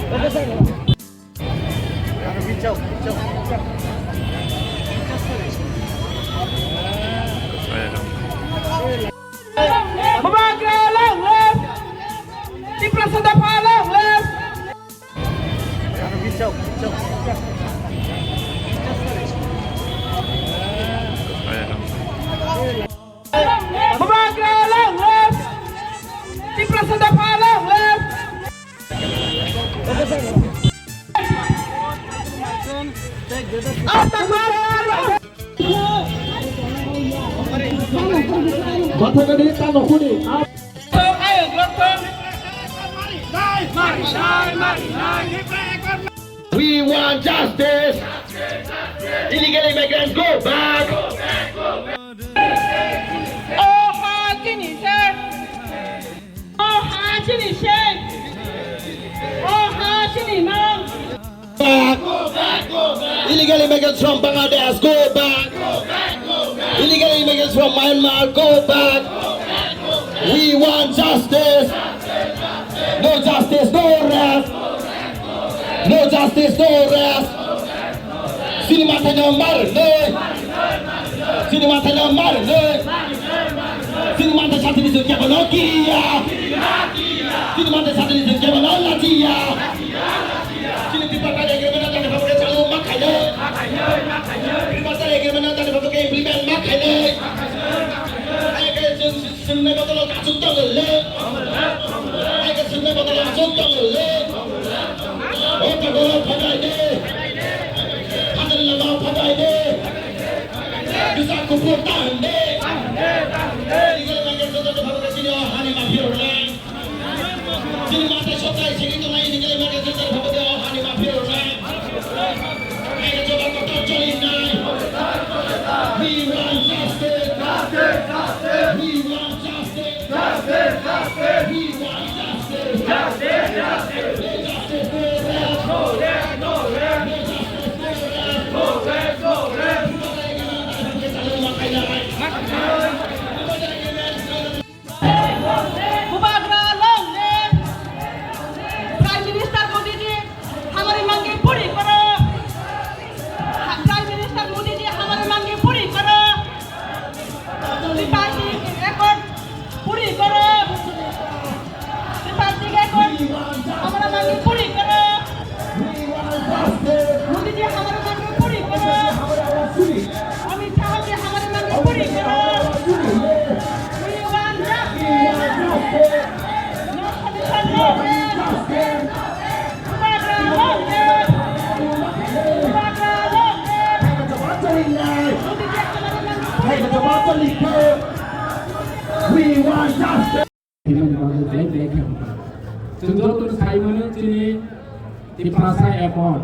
Magalaw di Plaza da Palang Magalaw di Plaza da Palang We want justice. Illegal immigrants go back. Oh Hajinishe Oh Hajinishe Oh Hajinimang Back. Illegal immigrants from Bangladesh go back. Illegal immigrants from Myanmar go back. We want justice. No justice, no rest. No justice, no rest. Cinema tanya marne. Cinema tanya marne. Cinema tanya satu di sini apa Nokia. Cinema tanya satu di sini apa Latia. Cinema tiba kali yang mana tanya pakai calon makanya. Tiba kali yang mana tanya pakai implement makanya. Ayo kita cinema betul kacut tanggal. Ayo kita cinema betul kacut tanggal. Oh kalau pakai deh. Pakai deh, bisa kumpul tande. Illegal immigrants itu terpakai sini hari mafia orang. Sini mata sokai sini tu lain illegal immigrants itu terpakai hari mafia orang. Mereka coba kotor coli nai. We want justice, justice. We want justice, justice, justice. We want justice, justice, justice. Justice no rest, no rest, no rest. Magalaw Prime Minister Modi जी हमारी मांगे पूरी करो Prime Minister Modi जी हमारी मांगे पूरी करो Tripathi accord पूरी करो त्रिपाठी एकॉर्ड हमारा मांगे पूरी करो मोदी जी हमारी मांगे पूरी करो अमित शाह जी हमारी मांगे पूरी करो We want justice. Junjotun Simon Chini di Plaza Airport.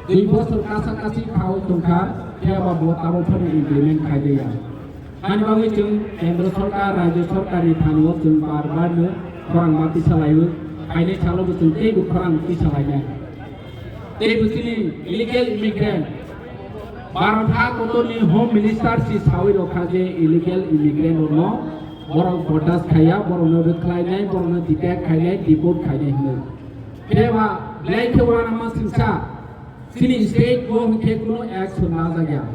Di bosor kasih kau tungkar dia bawa tamu pun implement kajian. Kami bagi jeng Kendra Sarkar, Rajya Sarkar di Thaniyo jeng barbar ne orang mati selayu. Kini calo betul itu orang mati selanya. Tapi begini illegal immigrant. Baratha kotor ni Home Minister si sawi rokaje illegal immigrant ono. Borong bodas kaya, borong nurut kaya, borong tidak kaya, deport kaya ini. Kewa, lain kewa nama singsa. Sini state go ke kuno action nazaga.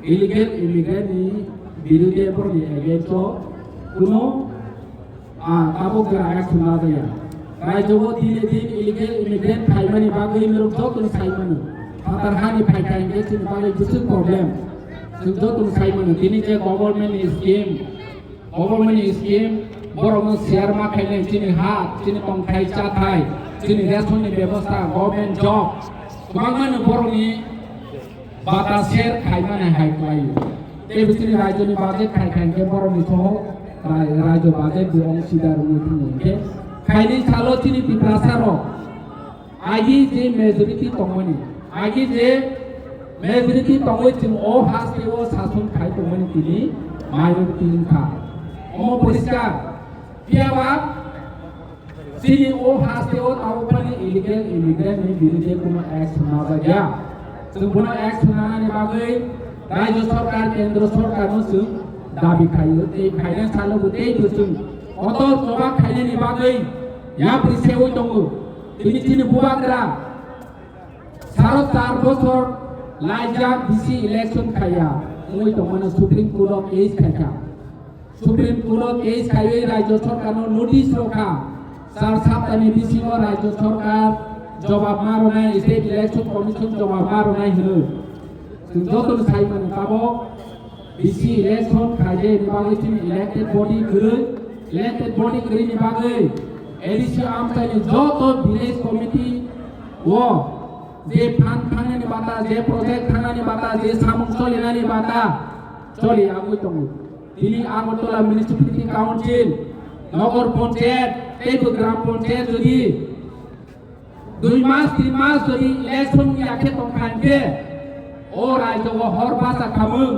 Illegal immigrant ni বিরুদ্ধে পড়ে এগেছো কোনো তাবক action nazaga. Rajowo dile din illegal immigrant Thailand bagui merok jotun Thailand. Patarhani Thailand sini bagui justru problem. Jotun Thailand ini je government scheme borong share market sini hat sini pengkai catai sini restoran ব্যবস্থা government job kemana borong ini batas share kaimana hai kai tapi sini raja ni budget kai ke borong ni soho raja budget borong sidar ni ke kai ni chalo sini di prasaro agi je majority tongmani agi je majority tongoi sini oh haste oh sasun kai tongmani tini minority ka Omo poriskar, biaba, sini oh hasil oh tahu pani illegal immigrant ni birude kuno action nazaga. Sempurna action nana ni bagai, Rajya Sarkar, Kendra Sarkar nusu, dabi kayu, kainan salu bute itu sung. Otor coba kainan ni bagai, ya perisewu tunggu. তিনি বুবাগ্রা 4 বছর লাইজাক BC election খাইয়া ওই তো মানে supreme court case খাইয়া supreme court case খাইয়ে রাজ্য সরকার notice রখা 4 সপ্তাহে বিসি রাজ্য সরকার জবাব মারো নাই স্টেট ইলেকশন কমিশন জবাব মারো নাই হলো যত সাই মানে পাবো বিসি ইলেকশন খাইয়ে নিবাগে তিনি ইলেক্টেড বডি করে নিবাগে এডিসি আমতানি যত ভিলেজ কমিটি ও যে ফান্ড থানানি বাতা যে প্রজেক্ট থানানি বাতা যে সামুং চলিনানি বাতা চলি আগুই দङ তিনি আগরতলা মিউনিসিপালিটি কাউন্সিল নগর পঞ্চায়েত তেইবো গ্রাম পঞ্চায়েত যদি 2 মাস 3 মাস যদি ইলেকশন ইয়াকে তংখানকে ও রাজ্য হর ভাষা খামুং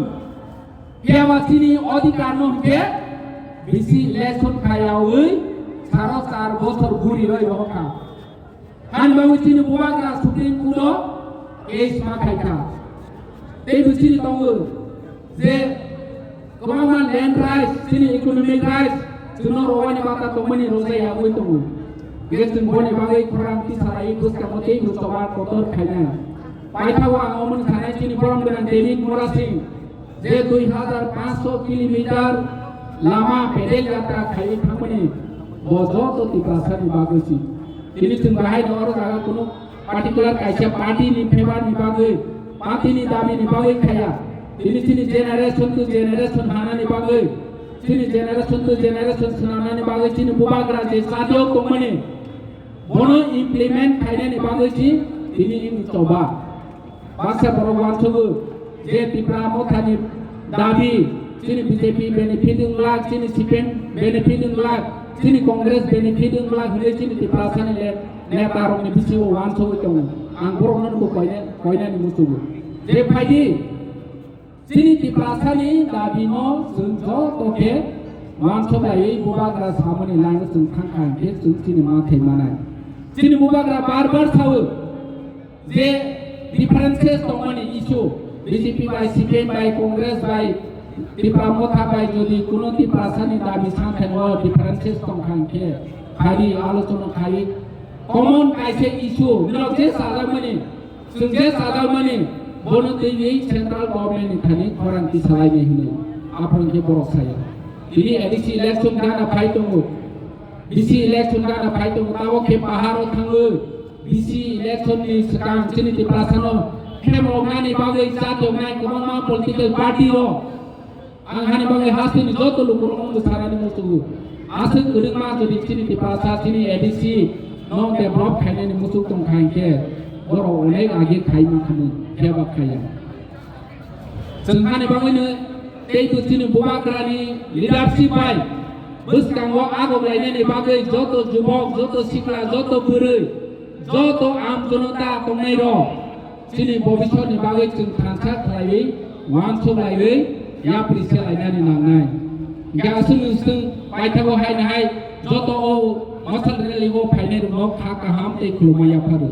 পেয়াবাসিনি অধিকার নহকে বিসি ইলেকশন খায়াওই 4 বছর ঘুরি রই হকা হানবাঙ্গি চিনি বুবাগ্রা সুপ্রিম কোর্ট কেস মাখাইকা তেইবো চিনি দङ যে গভর্নমেন্ট ল্যান্ড রাইটস চিনি ইকোনমিক রাইটস जोंनो रवानि बाता तमनि रोजाय आगुइ दङ गेसजों बनि बागै खरांथि साराय गोसका मते गुसबा कतर खायना पाइथावा आमन खानाय चिनि फरम गोनां डेभिड मोरासिं जे 2500 किलोमीटर लामा पेडेल यात्रा खाइ थांमनि बजत तिपासानि बागैसि तिनि जों बाहाय नर जागा कुनु पार्टिकुलार कायसे पार्टीनि फेभारनि बागै पार्टीनि दाबिनि बागै खाया तिनि जेनारेशन टु जेनारेशन हानानि बागै Sini generation to generation senanani bagai sini bubagra je sadio komane bono implement kaine ni bagai sini ini coba bangsa perempuan sugu je tipra mothani dabi sini BJP benefiting lag sini CPN benefiting lag sini Congress benefiting lag hile sini tipra sani le neta rong ni bisi wan sugu tong angborong nan ko koine ni musugu je phaidi sini tiprasani dabino sungjo toke wansobai bubagra samani lang sung thangkhang ke sung sini ma thaimanai sini bubagra bar sawo je differences tongmani issue BJP by CPM by Congress by tipra motha by jodi kuno tiprasani dabi sangkhano differences tongkhang ke khari alochona khari common kaise issue nilok je sagamani sungje sagamani bono dewi central government thani koranti salai ne hine apron ke borok saya ini edisi election gana phaitongo bisi election gana phaitongo tawo ke paharo thango bisi election ni sakang chini ti prasano hemo ngani bagai jato ngai komama political party ro anghani bagai hasini joto lukurong sarani musugu asuk gudingma jodi chini ti prasa chini edisi no develop khaine ni musuk tong khangke boro onai age khaima khamu kheba khaya जोंहानि बाङैनो तेइबो चिनि बुबाग्रानि leadership bye बुसकांगो आगबलायनायनि बागै जत जुबक जत सिख्ला जत बुरै जत आम जनता तंनाय र चिनि भबिष्यतनि बागै जों थांसा खालायै वानसलायै याप्रि सेलायनानै नांनाय गासै जों बायथागो हायनाय जत औ मसल रेलिगो फायनाय रंग खा काहाम ते खुलुमाया फारो